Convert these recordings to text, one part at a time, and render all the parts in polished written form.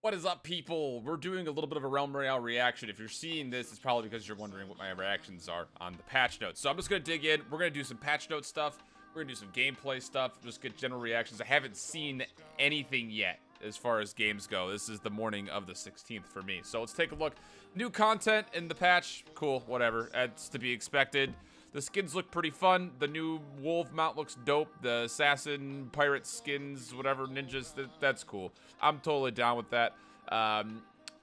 What is up, people? We're doing a little bit of a Realm Royale reaction. If you're seeing this, it's probably because you're wondering what my reactions are on the patch notes. So I'm just going to dig in. We're going to do some patch note stuff. We're going to do some gameplay stuff. Just get general reactions. I haven't seen anything yet as far as games go. This is the morning of the 16th for me. So let's take a look. New content in the patch. Cool, whatever. That's to be expected. The skins look pretty fun. The new wolf mount looks dope. The assassin, pirate skins, whatever, ninjas, that's cool. I'm totally down with that.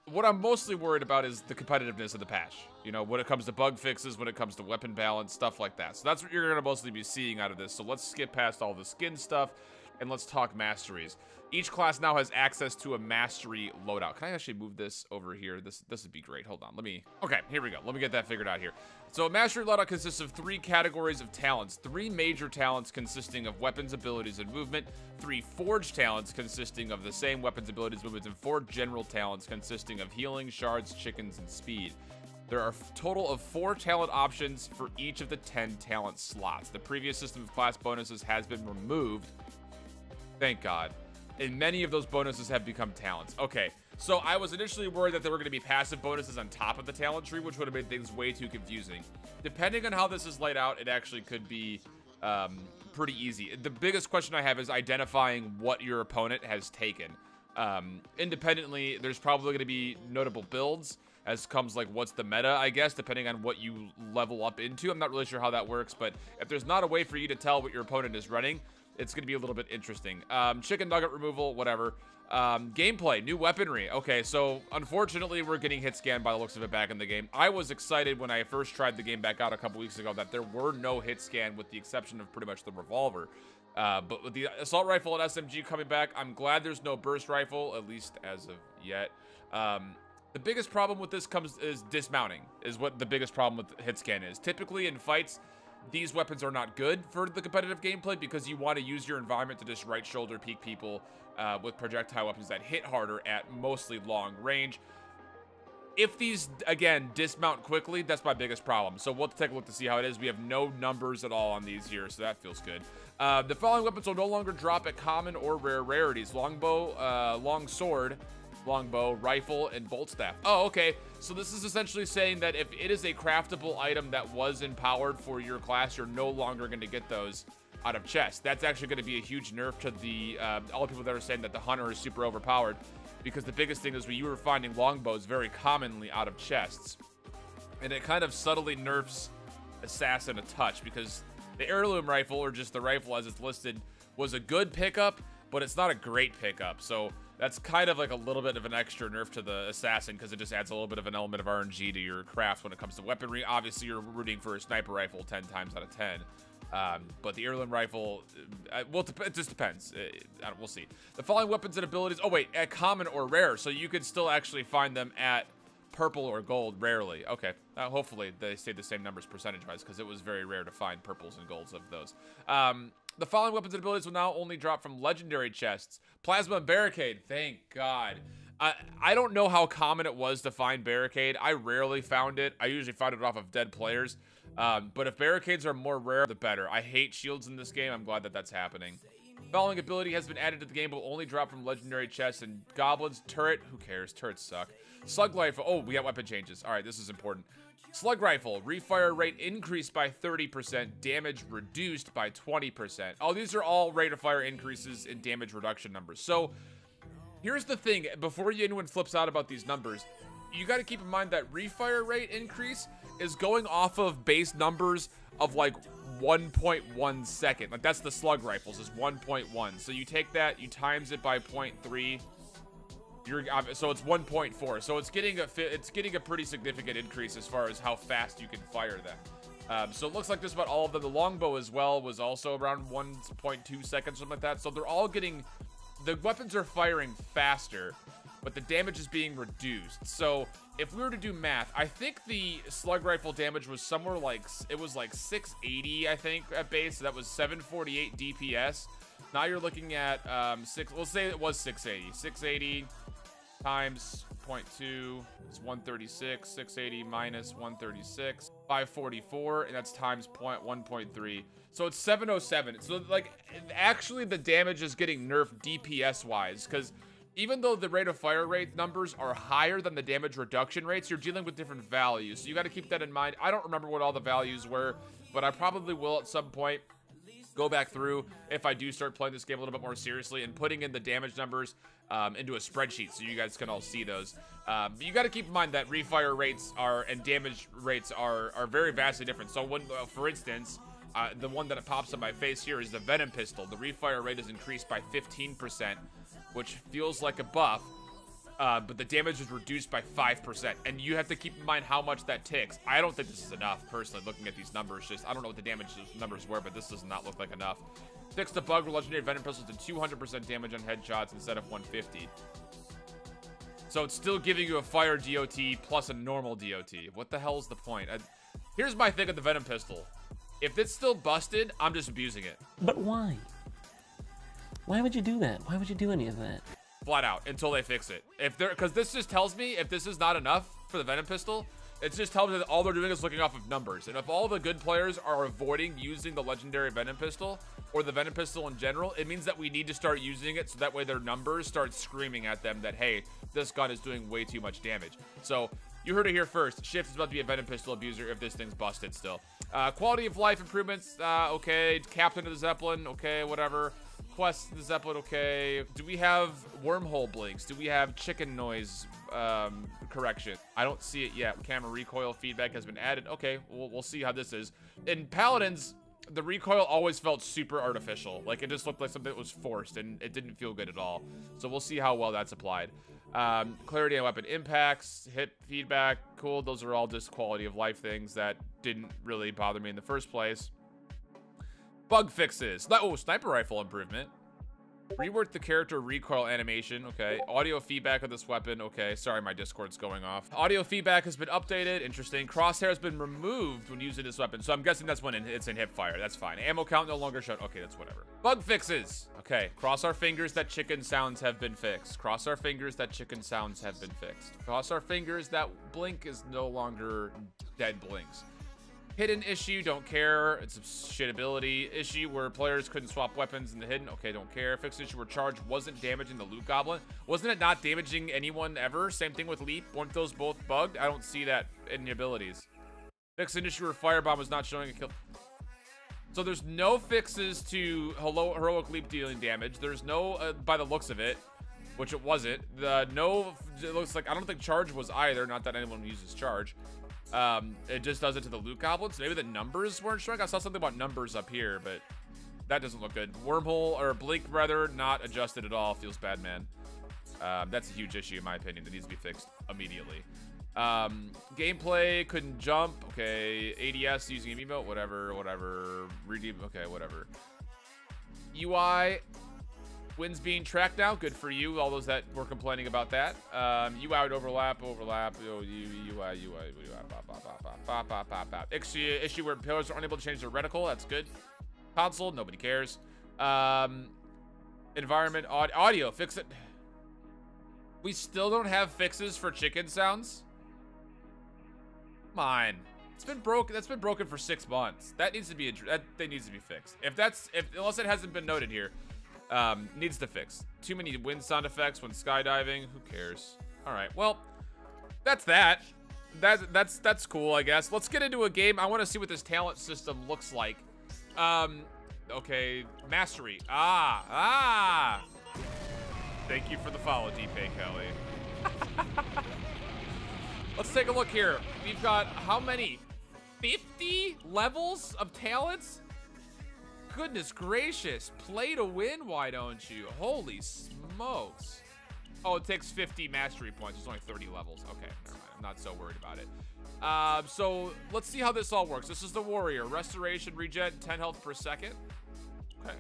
What I'm mostly worried about is the competitiveness of the patch. You know, when it comes to bug fixes, when it comes to weapon balance, stuff like that. So that's what you're going to mostly be seeing out of this. So let's skip past all the skin stuff and let's talk masteries. Each class now has access to a mastery loadout. Can I actually move this over here? This would be great. Hold on. Okay, here we go. Let me get that figured out here. So a mastery loadout consists of 3 categories of talents. 3 major talents consisting of weapons, abilities, and movement. 3 forged talents consisting of the same weapons, abilities, movements, and 4 general talents consisting of healing, shards, chickens, and speed. There are a total of 4 talent options for each of the 10 talent slots. The previous system of class bonuses has been removed. Thank God. And many of those bonuses have become talents. Okay, so I was initially worried that there were going to be passive bonuses on top of the talent tree, which would have made things way too confusing. Depending on how this is laid out, it actually could be pretty easy. The biggest question I have is identifying what your opponent has taken. Independently, there's probably going to be notable builds, as comes like what's the meta, I guess, depending on what you level up into. I'm not really sure how that works, but if there's not a way for you to tell what your opponent is running, it's going to be a little bit interesting. Chicken nugget removal, whatever. Gameplay, new weaponry. Okay, so unfortunately, we're getting hit scanned by the looks of it back in the game. I was excited when I first tried the game back out a couple weeks ago that there were no hit scan with the exception of pretty much the revolver. But with the assault rifle and SMG coming back, I'm glad there's no burst rifle, at least as of yet. The biggest problem with this is dismounting, is what the biggest problem with hit scan is. Typically in fights, these weapons are not good for the competitive gameplay because you want to use your environment to just right shoulder peek people with projectile weapons that hit harder at mostly long range. If these, again, dismount quickly, that's my biggest problem. So we'll take a look to see how it is. We have no numbers at all on these here, so that feels good. The following weapons will no longer drop at common or rare rarities. Longbow, longsword, longbow, rifle, and bolt staff. Oh, okay. So this is essentially saying that if it is a craftable item that was empowered for your class, you're no longer going to get those out of chests. That's actually going to be a huge nerf to the all the people that are saying that the hunter is super overpowered, because the biggest thing is you were finding longbows very commonly out of chests, and it kind of subtly nerfs assassin a touch, because the heirloom rifle, or just the rifle as it's listed, was a good pickup, but it's not a great pickup. So that's kind of like a little bit of an extra nerf to the assassin, because it just adds a little bit of an element of RNG to your craft when it comes to weaponry. Obviously, you're rooting for a sniper rifle 10 times out of 10. But the heirloom rifle, well, it just depends. We'll see. The following weapons and abilities, oh wait, at common or rare, so you could still actually find them at purple or gold, rarely. Okay, hopefully they stay the same numbers percentage-wise, because it was very rare to find purples and golds of those. The following weapons and abilities will now only drop from legendary chests. Plasma and barricade, thank God. I don't know how common it was to find barricade. I rarely found it. I usually found it off of dead players. But if barricades are more rare, the better. I hate shields in this game. I'm glad that that's happening. Following ability has been added to the game, but will only drop from legendary chests and goblins. Turret, who cares? Turrets suck. Slug rifle, oh, we got weapon changes. All right, this is important. Slug rifle, refire rate increased by 30%, damage reduced by 20%. Oh, these are all rate of fire increases and damage reduction numbers. So here's the thing, before anyone flips out about these numbers, you got to keep in mind that refire rate increase is going off of base numbers of like 1.1 second. Like that's the slug rifles is 1.1. So you take that, you times it by 0.3. So it's 1.4. So it's getting a pretty significant increase as far as how fast you can fire them. So it looks like just about all of them. The longbow as well was also around 1.2 seconds, something like that. So they're all getting, the weapons are firing faster, but the damage is being reduced. So if we were to do math, I think the slug rifle damage was somewhere like, it was like 680, I think, at base. So that was 748 DPS. Now you're looking at, we'll say it was 680. 680 times 0.2 is 136. 680 minus 136, 544, and that's times 1.3. So it's 707. So like, actually the damage is getting nerfed DPS wise, because even though the rate of fire rate numbers are higher than the damage reduction rates, you're dealing with different values. So you got to keep that in mind. I don't remember what all the values were, but I probably will at some point go back through if I do start playing this game a little bit more seriously and putting in the damage numbers into a spreadsheet so you guys can all see those. But you got to keep in mind that refire rates and damage rates are very vastly different. So when, for instance, the one that pops on my face here is the Venom Pistol. The refire rate is increased by 15%, which feels like a buff. But the damage is reduced by 5%, and you have to keep in mind how much that ticks. I don't think this is enough, personally, looking at these numbers. Just, I don't know what the damage numbers were, but this does not look like enough. Fix the bug where Legendary Venom Pistols to 200% damage on headshots instead of 150. So it's still giving you a fire DOT plus a normal DOT. What the hell is the point? Here's my thing with the Venom Pistol. If it's still busted, I'm just abusing it. But why? Why would you do that? Why would you do any of that? Flat out, until they fix it. Because this just tells me if this is not enough for the Venom Pistol, it just tells me that all they're doing is looking off of numbers. And if all the good players are avoiding using the legendary Venom Pistol, or the Venom Pistol in general, it means that we need to start using it so that way their numbers start screaming at them that, hey, this gun is doing way too much damage. So, you heard it here first. Shift is about to be a Venom Pistol abuser if this thing's busted still. Quality of life improvements, okay. Captain of the Zeppelin, okay, whatever. Quest the Zeppelin, okay. Do we have wormhole blinks? Do we have chicken noise correction? I don't see it yet. Camera recoil feedback has been added. Okay, we'll see how this is. In Paladins, the recoil always felt super artificial. Like, it just looked like something that was forced, and it didn't feel good at all. So we'll see how well that's applied. Clarity and weapon impacts, hit feedback, cool. Those are all just quality of life things that didn't really bother me in the first place. Bug fixes. Oh, sniper rifle improvement. Rework the character recoil animation. Okay. Audio feedback of this weapon. Okay. Sorry, my Discord's going off. Audio feedback has been updated. Interesting. Crosshair has been removed when using this weapon. So I'm guessing that's when it's in hip fire. That's fine. Ammo count no longer shown. Okay, that's whatever. Bug fixes. Okay. Cross our fingers that chicken sounds have been fixed. Cross our fingers that chicken sounds have been fixed. Cross our fingers that blink is no longer dead blinks. Hidden issue, don't care. It's a shit ability. Issue where players couldn't swap weapons in the hidden. Okay, don't care. Fixed issue where charge wasn't damaging the loot goblin. Wasn't it not damaging anyone ever? Same thing with leap. Weren't those both bugged? I don't see that in the abilities. Fixed an issue where firebomb was not showing a kill. So there's no fixes to heroic leap dealing damage. There's no, by the looks of it, which it wasn't. It looks like, I don't think charge was either. Not that anyone uses charge. It just does it to the loot goblins. Maybe the numbers weren't showing. I saw something about numbers up here, but that doesn't look good. Wormhole, or blink rather, not adjusted at all. Feels bad, man. That's a huge issue in my opinion that needs to be fixed immediately. Gameplay, couldn't jump. Okay, ADS using an emote, whatever. Redeem, okay, whatever. UI, wins being tracked now. Good for you, all those that were complaining about that. UI would overlap. UI. Issue where pillars are unable to change their reticle. That's good. Console, nobody cares. Environment, audio, fix it. We still don't have fixes for chicken sounds. Come on. It's been broken. That's been broken for 6 months. That needs to be fixed. Unless it hasn't been noted here. Needs to fix. Too many wind sound effects when skydiving. Who cares? All right. Well, that's that. That's cool, I guess. Let's get into a game. I want to see what this talent system looks like. Okay. Mastery. Thank you for the follow, D-Pay Kelly. Let's take a look here. We've got how many? 50 levels of talents? Goodness gracious. Play to win, why don't you? Holy smokes. Oh, it takes 50 mastery points. There's only 30 levels. Okay, never mind. I'm not so worried about it. So let's see how this all works. This is the warrior. Restoration, regen, 10 health per second. Okay.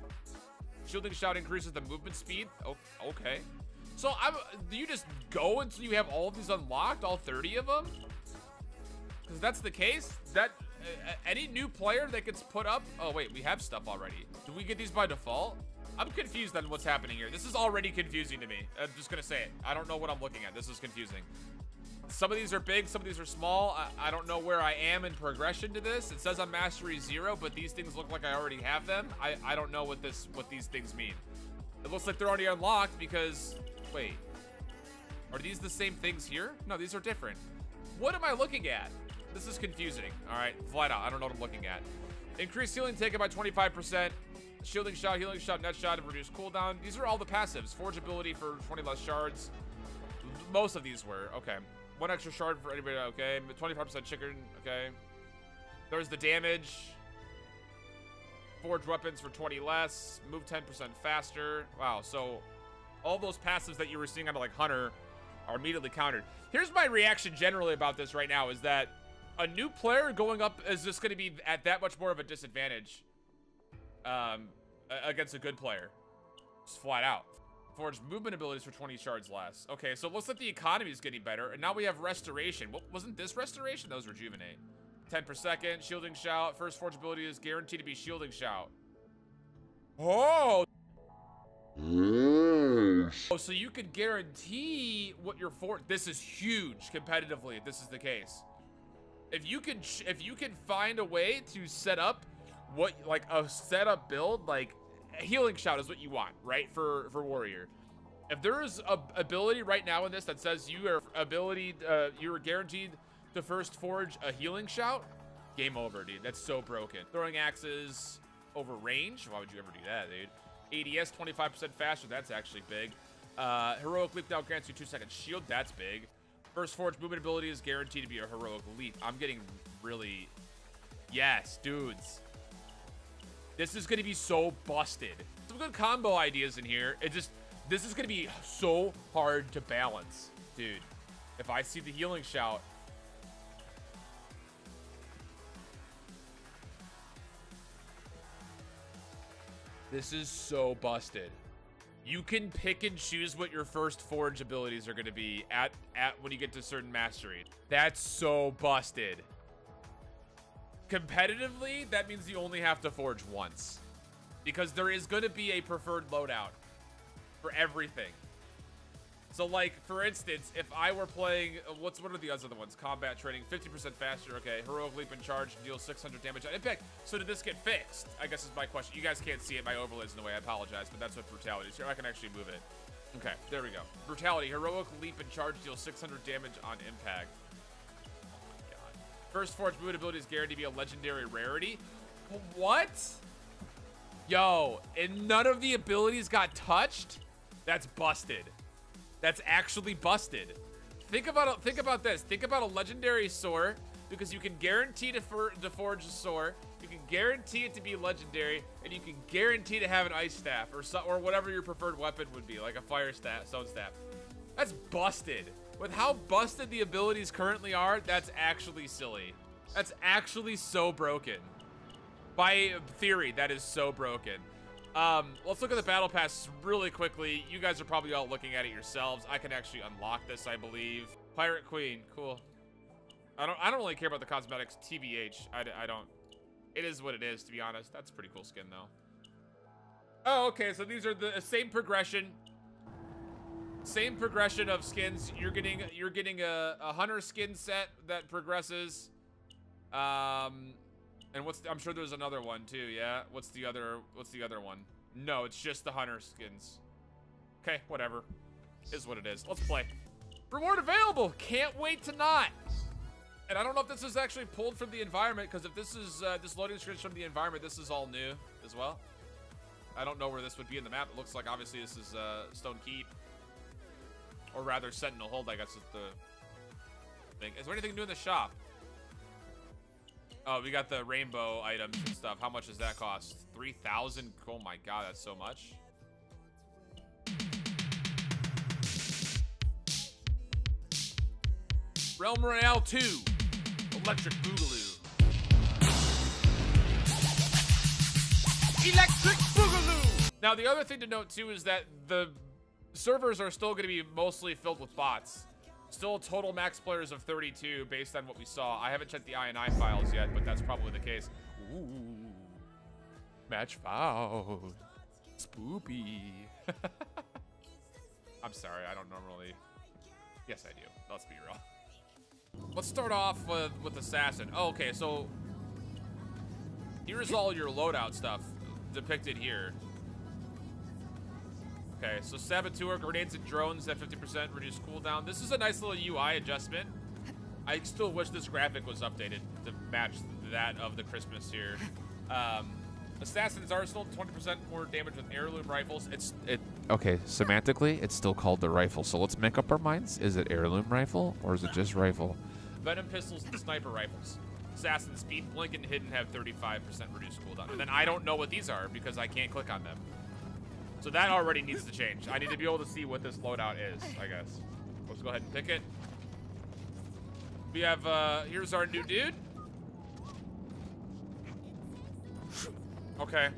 Shielding shot increases the movement speed. Oh, okay. So do you just go until you have all of these unlocked, all 30 of them? Because that's the case. That any new player that gets put up. Oh wait, we have stuff already. Do we get these by default? I'm confused on what's happening here. This is already confusing to me. I'm just gonna say it. I don't know what I'm looking at. This is confusing. Some of these are big, some of these are small. I don't know where I am in progression to this. It says I'm mastery 0, but these things look like I already have them. I don't know what these things mean. It looks like they're already unlocked because Wait. Are these the same things here? No, these are different. What am I looking at? This is confusing. All right, flat out. I don't know what I'm looking at. Increased healing taken by 25%. Shielding shot, healing shot, net shot, and reduced cooldown. These are all the passives. Forge ability for 20 less shards. Most of these were. Okay. 1 extra shard for anybody. Okay. 25% chicken. Okay. There's the damage. Forge weapons for 20 less. Move 10% faster. Wow. So all those passives that you were seeing under like Hunter are immediately countered. Here's my reaction generally about this right now is that a new player going up is just going to be at that much more of a disadvantage against a good player. Just flat out. Forged movement abilities for 20 shards less. Okay, so it looks like the economy is getting better, and now we have restoration. What wasn't this restoration? That was rejuvenate. 10 per second, shielding shout. First forge ability is guaranteed to be shielding shout. Oh! Oh, so you could guarantee what your forge. This is huge competitively if this is the case. If you can find a way to set up what like a setup build, like healing shout is what you want, right? For warrior. If there is a ability right now in this that says you are guaranteed to first forge a healing shout, game over, dude. That's so broken. Throwing axes over range. Why would you ever do that, dude? ADS 25% faster. That's actually big. Heroic leap now grants you 2-second shield. That's big. First forge movement ability is guaranteed to be a heroic leap. I'm getting really... Yes, dudes. This is going to be so busted. Some good combo ideas in here. This is going to be so hard to balance. Dude, if I see the healing shout... This is so busted. You can pick and choose what your first forge abilities are going to be at when you get to certain mastery. That's so busted. Competitively, that means you only have to forge once. Because there is going to be a preferred loadout for everything. So, like, for instance, if I were playing... What are the other ones? Combat training, 50% faster. Okay, heroic leap and charge deals 600 damage on impact. So did this get fixed? I guess is my question. You guys can't see it. My overlay's in the way. I apologize, but that's what brutality is. Here, I can actually move it. Okay, there we go. Brutality. Heroic leap and charge deals 600 damage on impact. Oh my god. First forge movement ability is guaranteed to be a legendary rarity. What? Yo, and none of the abilities got touched? That's busted. That's actually busted. Think about this. Think about a legendary sword, because you can guarantee to forge a sword, you can guarantee it to be legendary, and you can guarantee to have an ice staff or whatever your preferred weapon would be, like a fire staff, stone staff. That's busted. With how busted the abilities currently are, that's actually silly. That's actually so broken. By theory, that is so broken. Let's look at the battle pass really quickly. You guys are probably all looking at it yourselves. I can actually unlock this, I believe. Pirate Queen, cool. I don't really care about the cosmetics, TBH. I don't. It is what it is, to be honest. That's a pretty cool skin, though. Oh, okay, so these are the same progression. Same progression of skins. You're getting a hunter skin set that progresses. And I'm sure there's another one too, yeah? What's the other one? No, it's just the hunter skins. Okay, whatever. Is what it is. Let's play. Reward available! Can't wait to not! And I don't know if this is actually pulled from the environment, because if this is this loading screen is from the environment, this is all new as well. I don't know where this would be in the map. It looks like obviously this is Stone Keep. Or rather Sentinel Hold, I guess is the thing. Is there anything new in the shop? Oh, we got the rainbow items and stuff. How much does that cost? 3,000? Oh my god, that's so much. Realm Royale 2. Electric Boogaloo. Electric Boogaloo! Now, the other thing to note, too, is that the servers are still going to be mostly filled with bots. Still total max players of 32 based on what we saw. I haven't checked the INI files yet, but that's probably the case. Ooh. Match found. Spoopy. I'm sorry, I don't normally... Yes, I do. Let's be real. Let's start off with Assassin. Oh, okay, so... Here's all your loadout stuff depicted here. Okay, so Saboteur, grenades and drones at 50% reduced cooldown. This is a nice little UI adjustment. I still wish this graphic was updated to match that of the Christmas here. Assassin's Arsenal, 20% more damage with heirloom rifles. Okay, semantically, it's still called the rifle. So let's make up our minds. Is it heirloom rifle or is it just rifle? Venom pistols and sniper rifles. Assassin speed, blink, and hidden have 35% reduced cooldown. And then I don't know what these are because I can't click on them. So that already needs to change. I need to be able to see what this loadout is, I guess. Let's go ahead and pick it. We have, here's our new dude. Okay.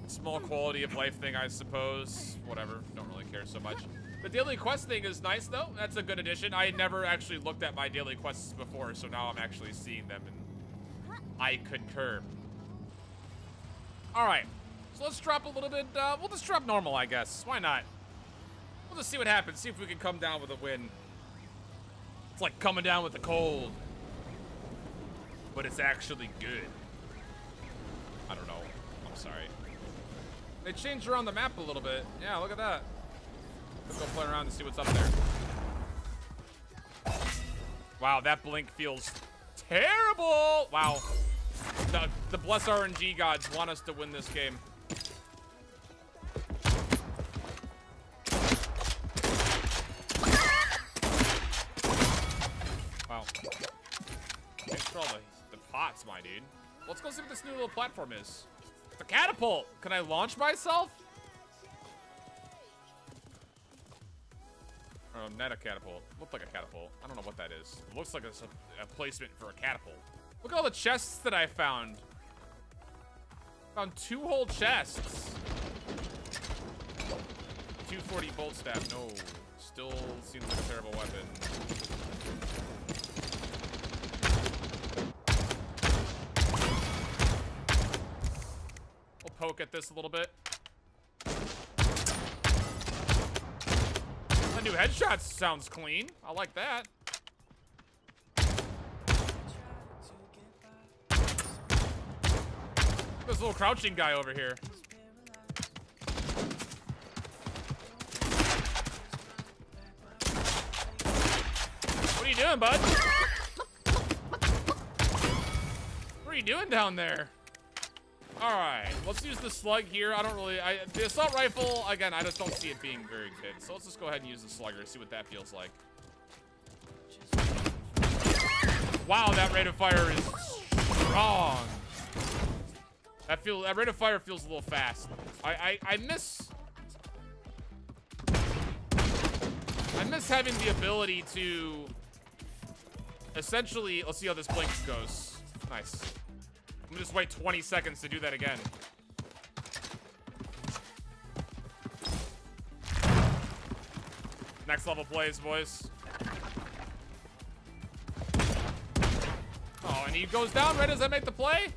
Small quality of life thing, I suppose. Whatever, don't really care so much. The daily quest thing is nice, though. That's a good addition. I had never actually looked at my daily quests before, so now I'm actually seeing them, and I concur. All right, so let's drop a little bit. We'll just drop normal, I guess. Why not? We'll just see what happens. See if we can come down with a win. It's like coming down with the cold, but it's actually good. I don't know. I'm sorry. They changed around the map a little bit. Yeah, look at that. Let's go play around and see what's up there. Wow, that blink feels terrible. Wow. The bless RNG gods want us to win this game. Wow. Thanks for all the pots, my dude. Let's go see what this new little platform is. It's a catapult. Can I launch myself? Oh, not a catapult. Looked like a catapult. I don't know what that is. It looks like it's a placement for a catapult. Look at all the chests that I found. Found 2 whole chests. 240 bolt staff. No. Still seems like a terrible weapon. We'll poke at this a little bit. New headshot sounds clean. I like that. This little crouching guy over here. What are you doing, bud? What are you doing down there? All right, let's use the slug here. I don't really, the assault rifle, again, I just don't see it being very good. So let's just go ahead and use the slugger, see what that feels like. Wow, that rate of fire is strong. That rate of fire feels a little fast. I miss having the ability to essentially, let's see how this blink goes. Nice. I'm gonna just wait 20 seconds to do that again. Next level plays, boys. Oh, and he goes down right as I make the play?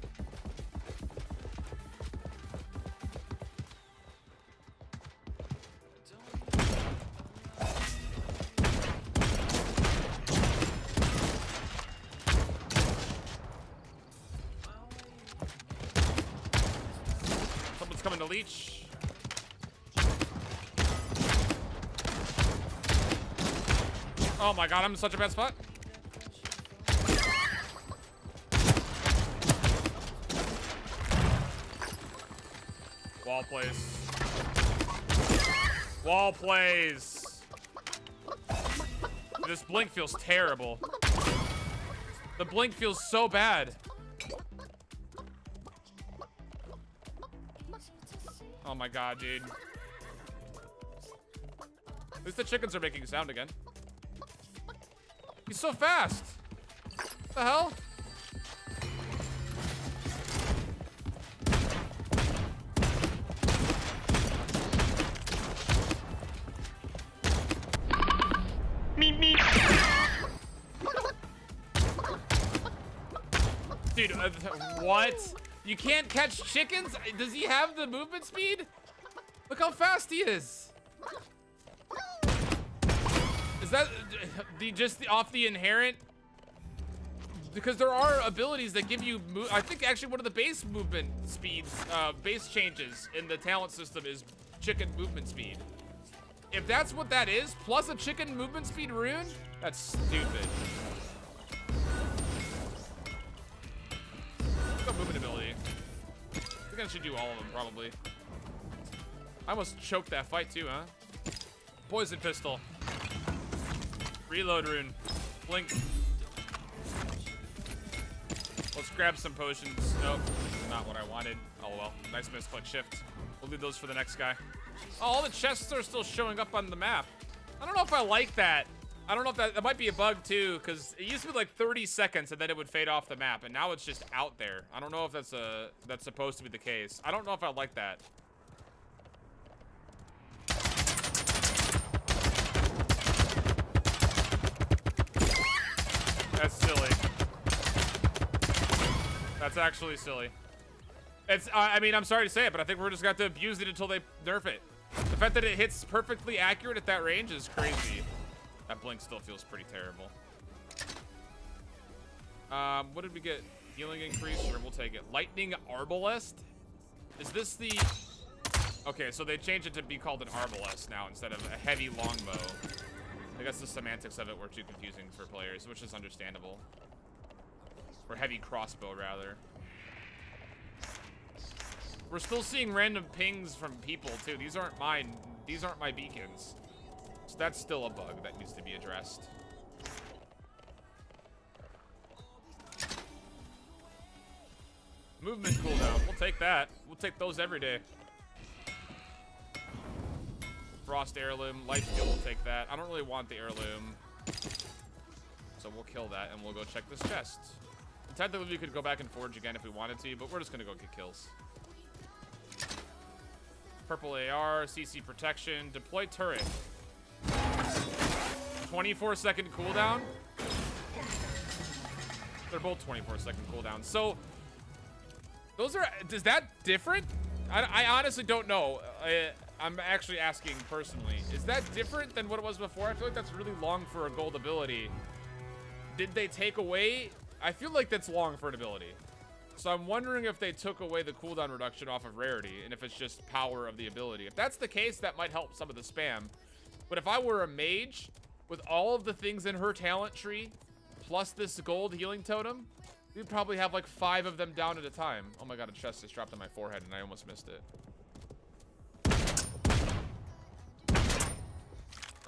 Coming to leech. Oh my god, I'm in such a bad spot. Wall plays. Wall plays. This blink feels terrible. The blink feels so bad. Oh my god, dude. At least the chickens are making sound again. He's so fast. What the hell? Meep, meep. Dude, what? You can't catch chickens? Does he have the movement speed? Look how fast he is. Is that just off the inherent? Because there are abilities that give you, I think actually one of the base movement speeds, base changes in the talent system is chicken movement speed. if that's what that is, plus a chicken movement speed rune, that's stupid. Let's go movement ability. I think I should do all of them, probably. I almost choked that fight, too, huh? Poison pistol. Reload rune. Blink. Let's grab some potions. Nope, not what I wanted. Oh, well. Nice miss, click shift. We'll leave those for the next guy. Oh, all the chests are still showing up on the map. I don't know if I like that. I don't know if that might be a bug too, because it used to be like 30 seconds and then it would fade off the map, and now it's just out there. I don't know if that's supposed to be the case. I don't know if I like that. That's silly. That's actually silly. It's, I mean, I'm sorry to say it, but I think we're just going to have to abuse it until they nerf it. The fact that it hits perfectly accurate at that range is crazy. That blink still feels pretty terrible. What did we get? Healing increase? Sure, we'll take it. Lightning Arbalest? Is this the... Okay, so they changed it to be called an Arbalest now instead of a heavy longbow. I guess the semantics of it were too confusing for players, which is understandable. Or heavy crossbow, rather. We're still seeing random pings from people, too. These aren't mine. These aren't my beacons. So that's still a bug that needs to be addressed. Movement cooldown. We'll take that. We'll take those every day. Frost heirloom. Life steal. We'll take that. I don't really want the heirloom. So we'll kill that and we'll go check this chest. And technically, we could go back and forge again if we wanted to, but we're just going to go get kills. Purple AR, CC protection, deploy turret. 24-second cooldown. They're both 24-second cooldowns. So, those are, is that different? I honestly don't know. I'm actually asking personally. Is that different than what it was before? I feel like that's really long for a gold ability. Did they take away? I feel like that's long for an ability. So I'm wondering if they took away the cooldown reduction off of rarity and if it's just power of the ability. If that's the case, that might help some of the spam. But if I were a mage with all of the things in her talent tree, plus this gold healing totem, we'd probably have like 5 of them down at a time. Oh my god, a chest just dropped on my forehead and I almost missed it.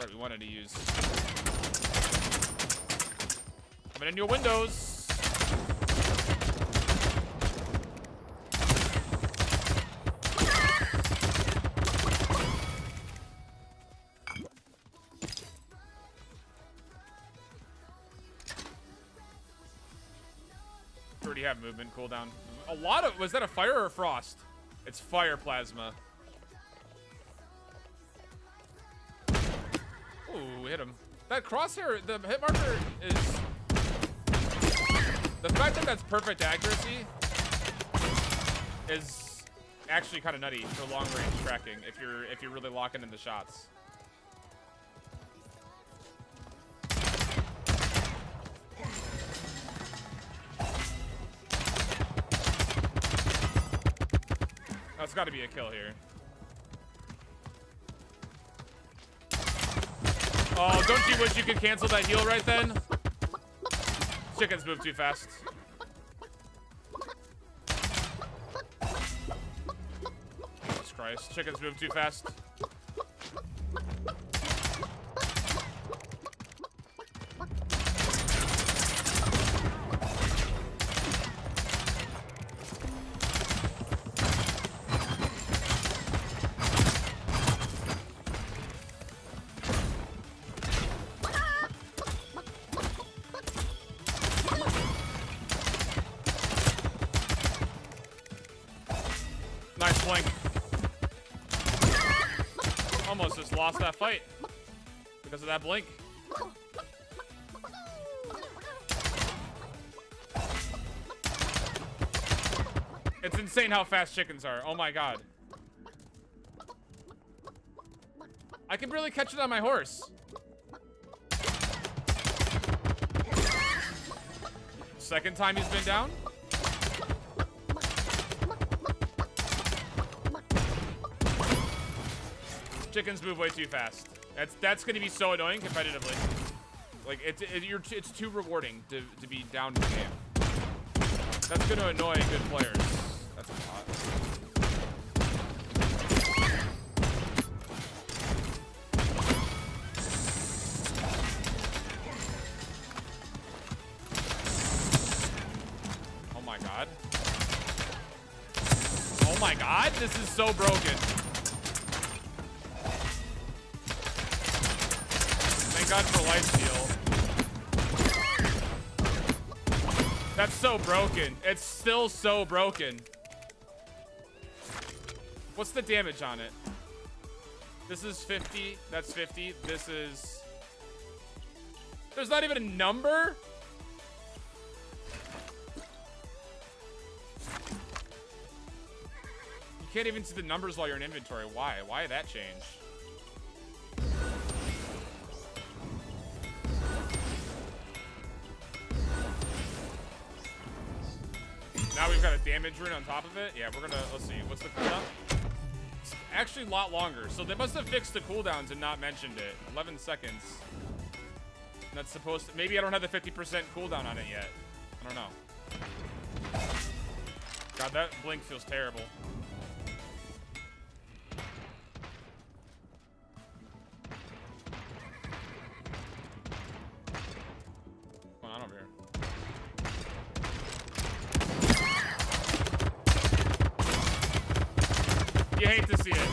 Right, we wanted to use... Coming in your windows. Already have movement cooldown. A lot of... Was that a fire or a frost? It's fire plasma. Ooh, hit him. That crosshair, the hit marker is... The fact that that's perfect accuracy is actually kind of nutty for long range tracking if you're really locking in the shots. That's got to be a kill here. Oh, don't you wish you could cancel that heal right then? Chickens move too fast. Jesus Christ. Chickens move too fast. Nice blink. Almost just lost that fight because of that blink. It's insane how fast chickens are. Oh my god. I can barely catch it on my horse. Second time he's been down. Chickens move way too fast. That's going to be so annoying competitively. Like, it's too rewarding to be down in the game. That's going to annoy good players. That's a lot. Oh my god. Oh my god, this is so broken. Thank God for lifesteal. That's so broken. It's still so broken. What's the damage on it? This is 50. That's 50. This is... There's not even a number? You can't even see the numbers while you're in inventory. Why? Why that change? Now we've got a damage rune on top of it. Yeah, we're gonna, let's see, what's the cooldown? It's actually a lot longer. So they must have fixed the cooldowns and not mentioned it. 11 seconds. And that's supposed to, maybe I don't have the 50% cooldown on it yet. I don't know. God, that blink feels terrible. What's going on over here? You hate to see it.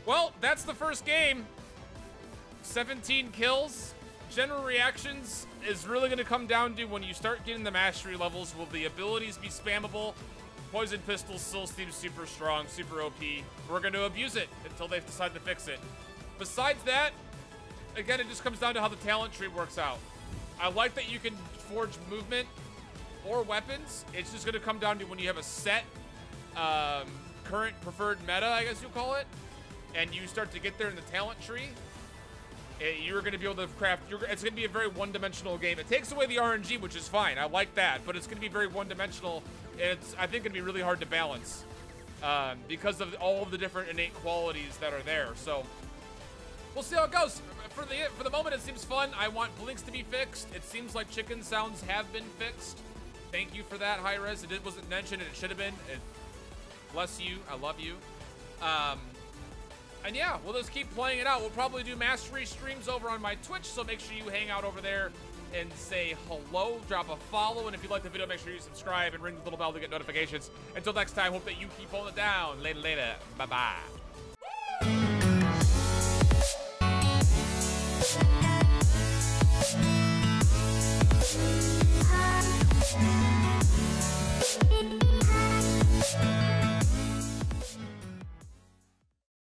Well, that's the first game. 17 kills. General reactions is really going to come down to when you start getting the mastery levels. Will the abilities be spammable? Poison Pistol still seems super strong, super OP. We're going to abuse it until they decide to fix it. Besides that, again, it just comes down to how the talent tree works out. I like that you can forge movement or weapons. It's just going to come down to when you have a set current preferred meta, I guess you'll call it, and you start to get there in the talent tree, you're going to be able to craft, it's going to be a very one-dimensional game. It takes away the RNG, which is fine. I like that, but it's going to be very one-dimensional. It's, I think, going to be really hard to balance because of all of the different innate qualities that are there. So we'll see how it goes. For the moment, it seems fun. I want blinks to be fixed. It seems like chicken sounds have been fixed. Thank you for that, Hi Rez. It wasn't mentioned, and it should have been. Bless you. I love you. And yeah, we'll just keep playing it out. We'll probably do mastery streams over on my Twitch, so make sure you hang out over there and say hello, drop a follow, and if you like the video, make sure you subscribe and ring the little bell to get notifications. Until next time, hope that you keep holding it down. Later, bye-bye.